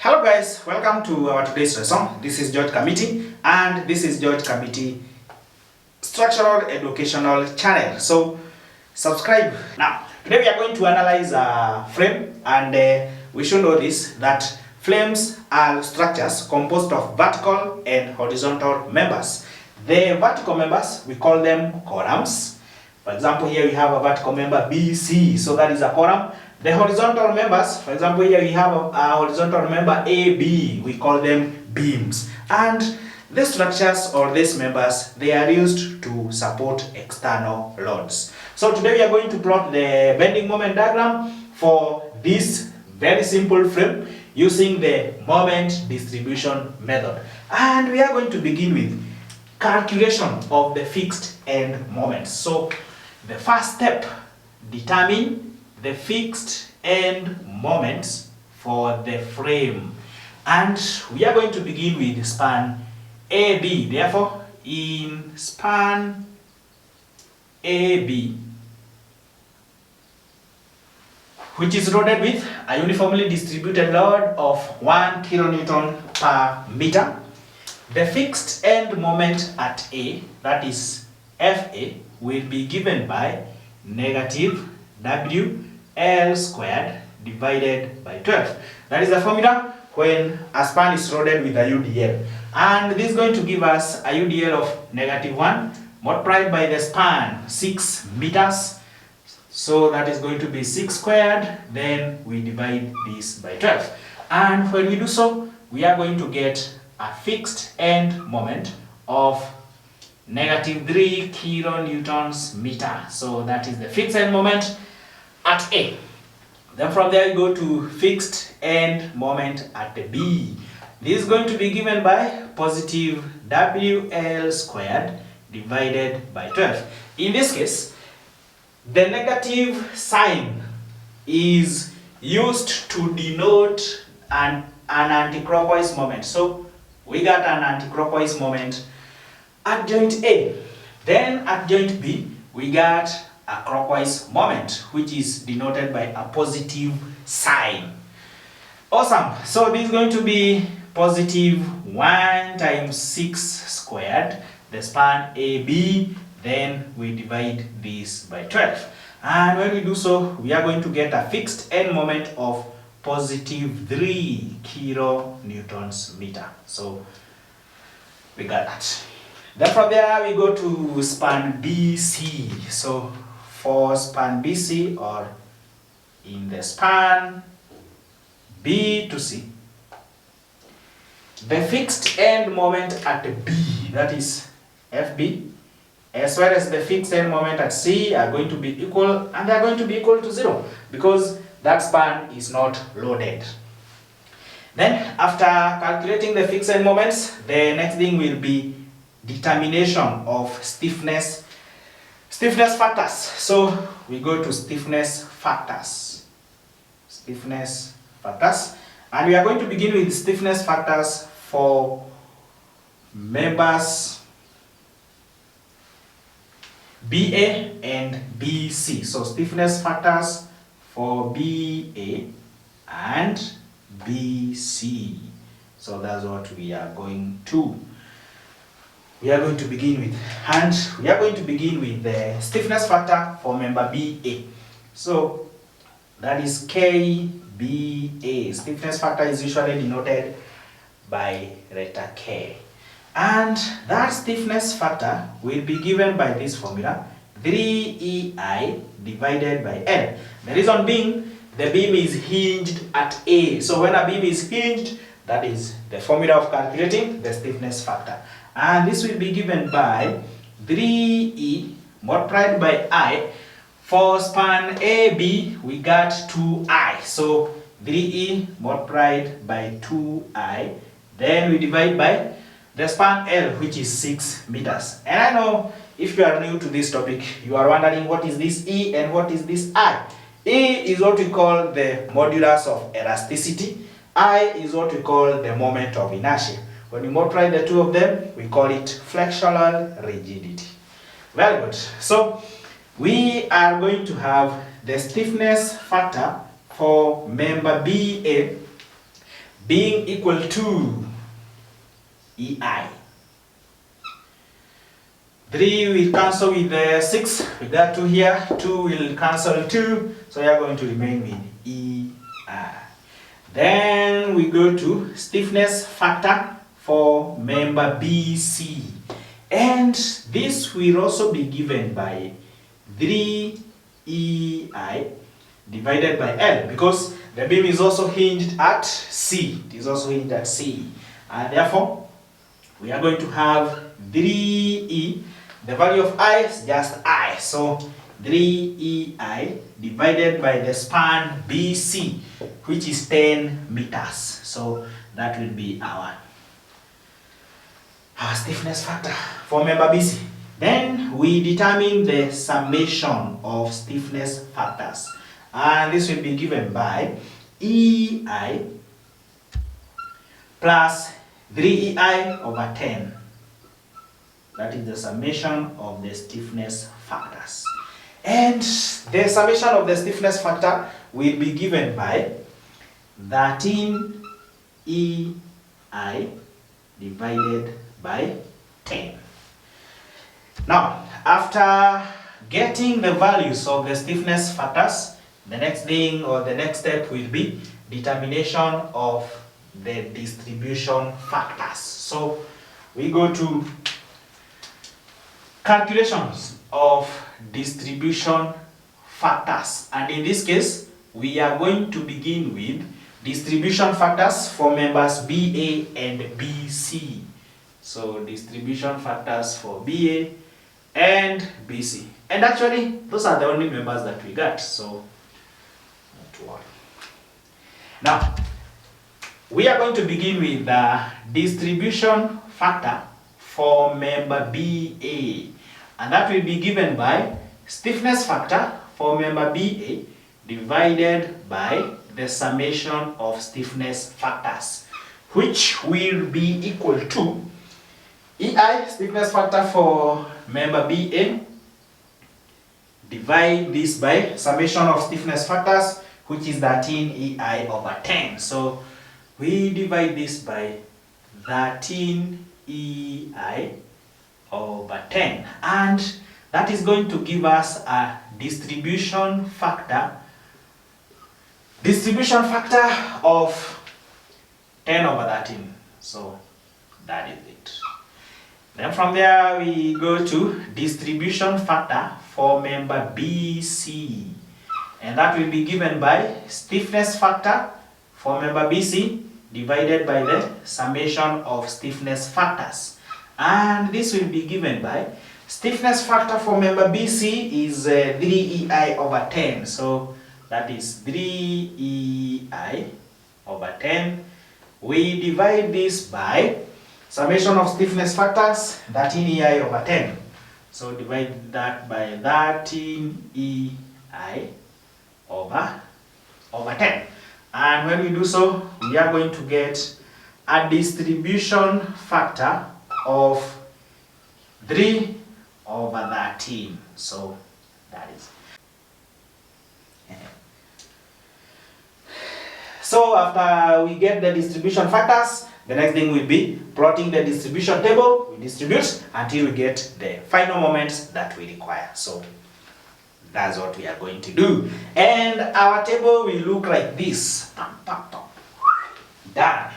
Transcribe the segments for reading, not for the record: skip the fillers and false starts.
Hello guys, welcome to our today's lesson. This is George Kamiti and this is George Kamiti Structural Educational Channel. So subscribe. Now, today we are going to analyze a frame, and we should know this, that frames are structures composed of vertical and horizontal members. The vertical members, we call them columns. For example, here we have a vertical member BC, so that is a column. The horizontal members, for example, here we have a horizontal member AB, we call them beams. And these structures or these members, they are used to support external loads. So today we are going to plot the bending moment diagram for this very simple frame using the moment distribution method. And we are going to begin with calculation of the fixed end moments. So the first step, determine the fixed end moments for the frame. And we are going to begin with span AB. Therefore, in span AB, which is loaded with a uniformly distributed load of 1 kilonewton per meter, the fixed end moment at A, that is FA, will be given by negative WL squared divided by 12. That is the formula when a span is loaded with a UDL. And this is going to give us a UDL of negative 1 multiplied by the span 6 meters. So that is going to be 6 squared. Then we divide this by 12. And when we do so, we are going to get a fixed end moment of negative 3 kilonewtons meter. So that is the fixed end moment at A. Then from there we go to fixed end moment at B. This is going to be given by positive WL squared divided by 12. In this case, the negative sign is used to denote an anticlockwise moment. So we got an anticlockwise moment at joint A. Then at joint B, we got a clockwise moment, which is denoted by a positive sign. Awesome. So this is going to be positive 1 times 6 squared, the span AB. Then we divide this by 12. And when we do so, we are going to get a fixed end moment of positive 3 kilonewtons meter. So we got that. Then from there we go to span BC. So for span BC, or in the span B to C, the fixed end moment at B, that is FB, as well as the fixed end moment at C are going to be equal, and they are going to be equal to 0 because that span is not loaded. Then after calculating the fixed end moments, the next thing will be determination of stiffness factors. So we go to stiffness factors, and we are going to begin with stiffness factors for members BA and BC. So stiffness factors for BA and BC. So that's what we are going to begin with. And we are going to begin with the stiffness factor for member BA. So that is KBA. Stiffness factor is usually denoted by letter K. And that stiffness factor will be given by this formula, 3EI divided by L. The reason being, the beam is hinged at A. So when a beam is hinged, that is the formula of calculating the stiffness factor. And this will be given by 3E multiplied by I. For span AB, we got 2I. So 3E multiplied by 2I. Then we divide by the span L, which is 6 meters. And I know if you are new to this topic, you are wondering what is this E and what is this I. E is what we call the modulus of elasticity. I is what we call the moment of inertia. When we multiply the two of them, we call it flexural rigidity. Very good. So we are going to have the stiffness factor for member BA being equal to EI. 3 will cancel with the 6, we got 2 here, 2 will cancel 2, so we are going to remain with EI. Then we go to stiffness factor for member BC, and this will also be given by 3EI divided by L, because the beam is also hinged at C. It is also hinged at C, and therefore we are going to have 3E. The value of I is just I, so 3EI divided by the span BC, which is 10 meters. So that will be our stiffness factor for member BC. Then we determine the summation of stiffness factors, and this will be given by EI plus 3EI over 10. That is the summation of the stiffness factors. And the summation of the stiffness factor will be given by 13EI divided by 10. Now, after getting the values of the stiffness factors, the next thing or the next step will be determination of the distribution factors. So we go to calculations of distribution factors, and in this case we are going to begin with distribution factors for members BA and BC. So distribution factors for BA and BC, and actually those are the only members that we got, so not to worry. Now we are going to begin with the distribution factor for member BA, and that will be given by stiffness factor for member BA divided by the summation of stiffness factors, which will be equal to EI, stiffness factor for member BA, divide this by summation of stiffness factors, which is 13 EI over 10. So we divide this by 13 EI over 10, and that is going to give us a distribution factor of 10 over 13. So that is it. Then from there we go to distribution factor for member BC, and that will be given by stiffness factor for member BC divided by the summation of stiffness factors, and this will be given by stiffness factor for member BC is 3EI over 10, so that is 3EI over 10. We divide this by summation of stiffness factors, 13EI over 10, so divide that by 13EI over 10. And when we do so, we are going to get a distribution factor of 3 over 13. So that is. So after we get the distribution factors, the next thing will be plotting the distribution table. We distribute until we get the final moments that we require. So that's what we are going to do. And our table will look like this. Done.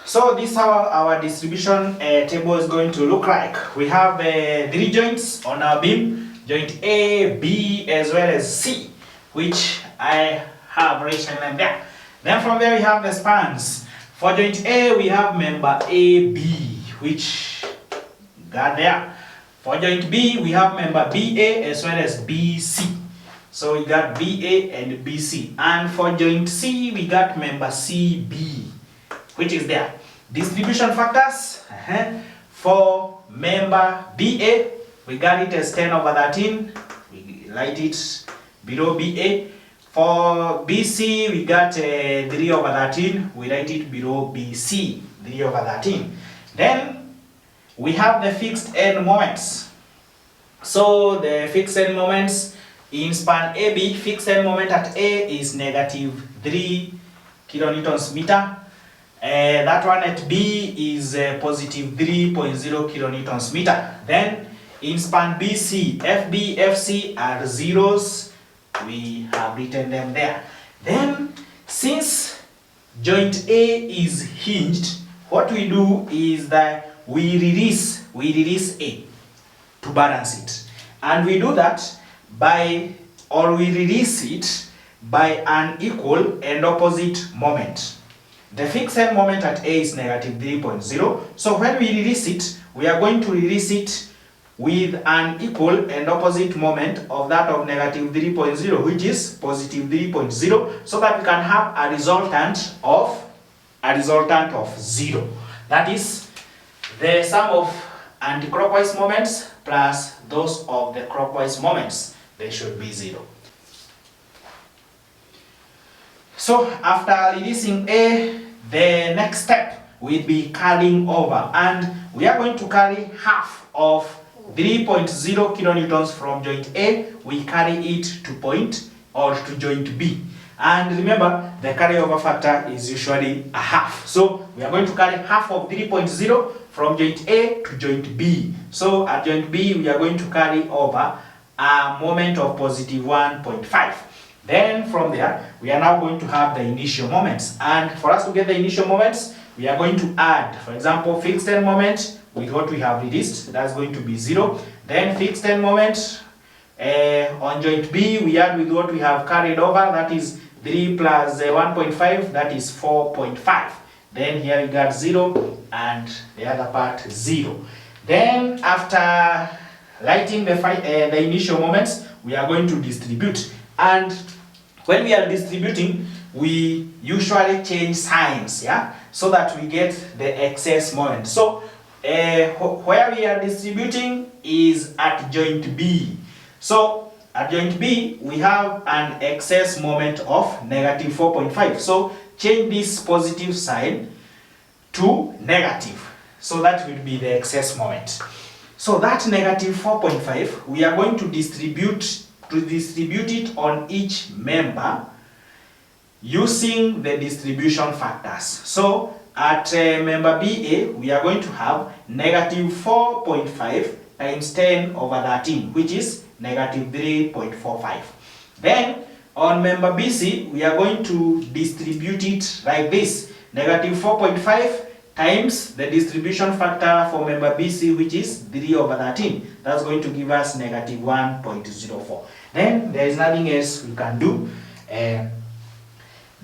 So this is how our distribution table is going to look like. We have 3 joints on our beam, joint A, B, as well as C, which I have written them there. Then from there we have the spans. For joint A, we have member AB, which got there. For joint B, we have member BA as well as BC. So we got BA and BC. And for joint C, we got member CB, which is there. Distribution factors. For member BA, we got it as 10 over 13. We write it below BA. For BC, we got 3 over 13. We write it below BC, 3 over 13. Then we have the fixed end moments. So the fixed end moments in span AB, fixed end moment at A is -3 kilonewtons meter. That one at B is positive 3.0 kilonewtons meter. Then in span BC, FB, FC are zeros. We have written them there. Then since joint A is hinged, what we do is that we release A to balance it. And we do that we release it by an equal and opposite moment. The fixed end moment at A is negative 3.0. So when we release it, we are going to release it with an equal and opposite moment of that of negative 3.0, which is positive 3.0, so that we can have a resultant of 0. That is the sum of anti-clockwise moments plus those of the clockwise moments. They should be 0. So after releasing A, the next step will be carrying over, and we are going to carry half of 3.0 kilonewtons from joint A. We carry it to joint B. And remember, the carryover factor is usually a half. So we are going to carry half of 3.0 from joint A to joint B. So at joint B, we are going to carry over a moment of positive 1.5. Then from there, we are now going to have the initial moments. And for us to get the initial moments, we are going to add, for example, fixed end moment with what we have released. That's going to be 0. Then fixed end moment on joint B, we add with what we have carried over. That is 3 plus 1.5, that is 4.5. Then here we got 0 and the other part 0. Then after writing the initial moments, we are going to distribute. And when we are distributing, we usually change signs, yeah, so that we get the excess moment. So where we are distributing is at joint B. So at joint B, we have an excess moment of negative 4.5. So change this positive sign to negative. So that will be the excess moment. So that negative 4.5, we are going to distribute it on each member using the distribution factors. So at member BA, we are going to have negative 4.5 times 10 over 13, which is negative 3.45. Then on member BC, we are going to distribute it like this. Negative 4.5 times the distribution factor for member BC, which is 3 over 13. That's going to give us negative 1.04. Then there is nothing else we can do.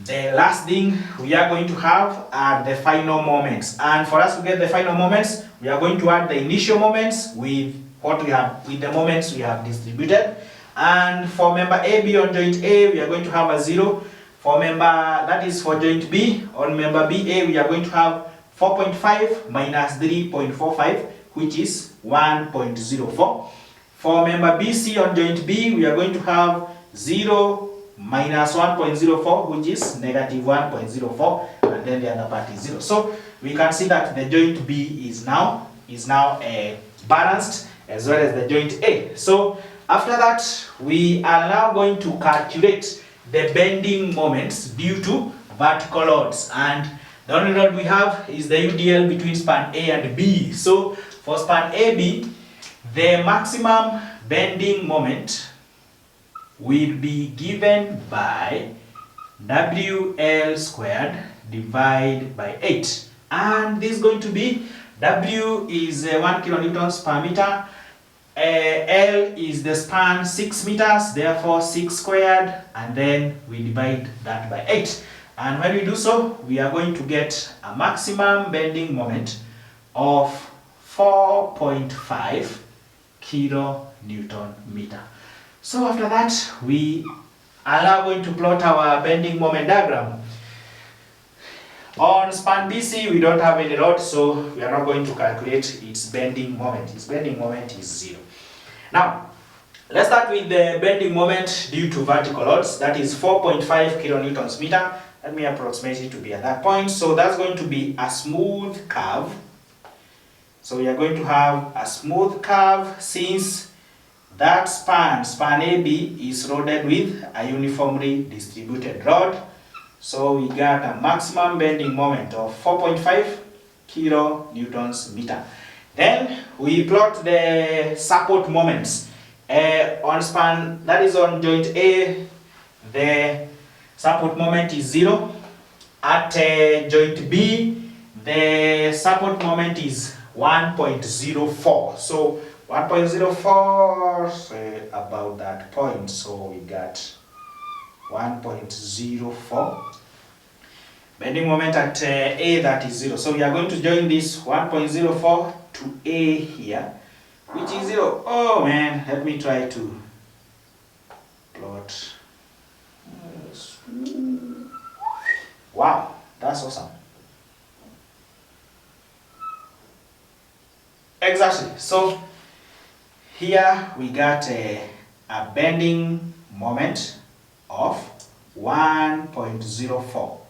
The last thing we are going to have are the final moments. And for us to get the final moments, we are going to add the initial moments with the moments we have distributed. And for member AB on joint A, we are going to have a 0. For joint B, on member BA, we are going to have 4.5 minus 3.45, which is 1.04. For member BC on joint B, we are going to have 0 minus 1.04, which is negative 1.04, and then the other part is 0. So we can see that the joint B is now balanced, as well as the joint A. So after that, we are now going to calculate the bending moments due to vertical loads, and the only load we have is the UDL between span A and B. So for span AB, the maximum bending moment will be given by WL squared divided by 8. And this is going to be W is 1 kilonewtons per meter. L is the span 6 meters, therefore 6 squared, and then we divide that by 8. And when we do so, we are going to get a maximum bending moment of 4.5 kilonewton meter. So after that, we are now going to plot our bending moment diagram. On span BC, we don't have any load, so we are not going to calculate its bending moment. Its bending moment is 0. Now, let's start with the bending moment due to vertical loads. That is 4.5 kilonewtons meter. Let me approximate it to be at that point. So that's going to be a smooth curve. So we are going to have a smooth curve since that span AB is loaded with a uniformly distributed rod. So we got a maximum bending moment of 4.5 kilonewtons meter. Then we plot the support moments on span, that is on joint A. The support moment is 0. At joint B, the support moment is 1.04. So 1.04, say about that point. So we got 1.04. Bending moment at A, that is 0. So we are going to join this 1.04 to A here, which is 0. Oh man, let me try to plot. Wow, that's awesome. Exactly. So here we got a bending moment of 1.04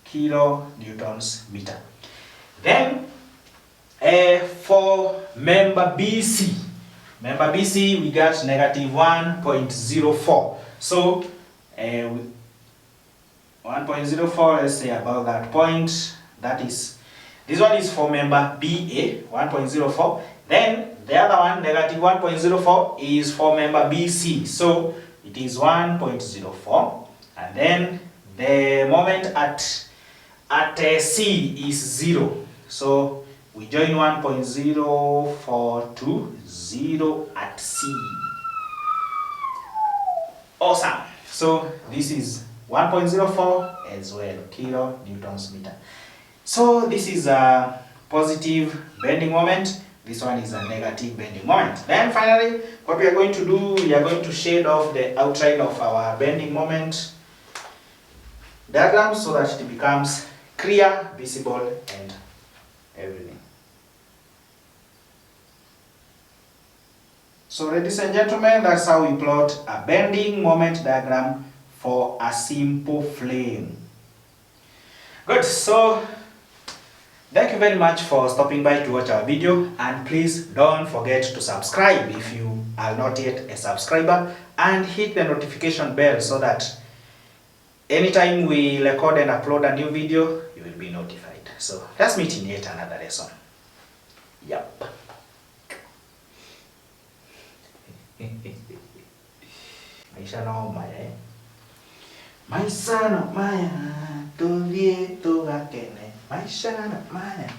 kilonewtons meter. Then for member BC, we got negative 1.04. So 1.04, let's say about that point. That is, this one is for member BA, 1.04. Then the other one, negative 1.04, is for member BC. So it is 1.04. And then the moment at C is 0. So we join 1.04 to 0 at C. Awesome. So this is 1.04 as well, kilonewtons meter. So this is a positive bending moment. This one is a negative bending moment. Then finally, what we are going to do, we are going to shade off the outline of our bending moment diagram so that it becomes clear, visible, and everything. So ladies and gentlemen, that's how we plot a bending moment diagram for a simple flame. Good, so thank you very much for stopping by to watch our video, and please don't forget to subscribe if you are not yet a subscriber, and hit the notification bell so that anytime we record and upload a new video, you will be notified. So let's meet in yet another lesson. Yep. Maisha noma Maisha no maya, tuvie tugakene. Maisha no maya.